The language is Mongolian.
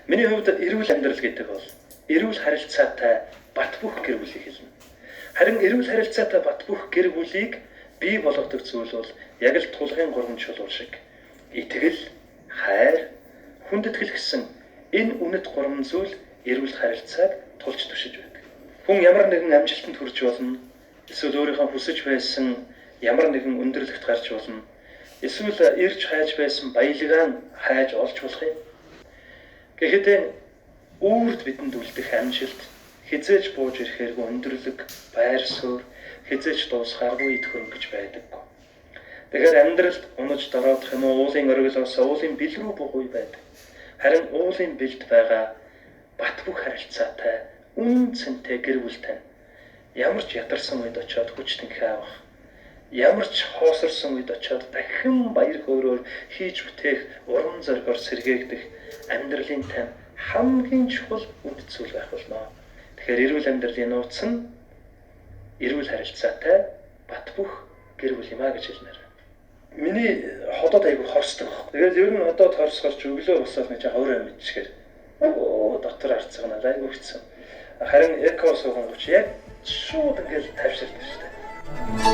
Миний хувьд эрүүл амьдрал гэдэг бол эрүүл харилцаатай бат бөх гэр бүлийг хэлнэ. Харин эрүүл харилцаатай бат бөх гэр бүлийг бий болгодог зүйл бол яг л тулгын 3 чулуу шиг итгэл, хайр, хүндэтгэл гэсэн энэ үнэт 3 зүйл эрүүл харилцааг тулж тушиж байдаг. Хүн ямар нэгэн амжилтанд хүрч болно, эсвэл өөрийнхөө хүсэж байсан ямар нэгэн өндөрлөгт гарч болно, эсвэл ирж хайж байсан баялагаа хайж олж болох юм. Гэхдээ үрд бидэнд үлдэх амжилт хизээж бууж ирэхээргүй өндөрлөг, байр суурь хизээж дуусгааргүй идэх хөрөнгөж байдаггүй. Тэгэхээр амьдралд унаж дороодох юм уу, уулын оргилоос уулын бил рүү бугуй байдаг. Харин уулын бэлд байгаа бат бөх харилцаатай үнэн цэнтэй гэр бүлтэй ямар ч ядарсан үед очиод хүч тэнхээ авах, ямар ч хоосорсон үед очиод дахин баяр хөөрөөр хийж бүтээх урам зоригоор сэргээгдэх амьдралын тань хамгийн чухал үнэт зүйл байх болно. Тэгэхээр эрүүл амьдралын нууц нь эрүүл харилцаатай бат бөх гэр бүл юм а гэж хэлмээр. Миний ходоод айгүй хорсдог. Тэгээд ер нь ходоод хорсгорч өглөө босоод нэг хавраа мэдчихээр дотор арцгана айгүй хэцүү. Харин эко сууган гоч яг шууд ингээл тавьшилдаг шүү дээ.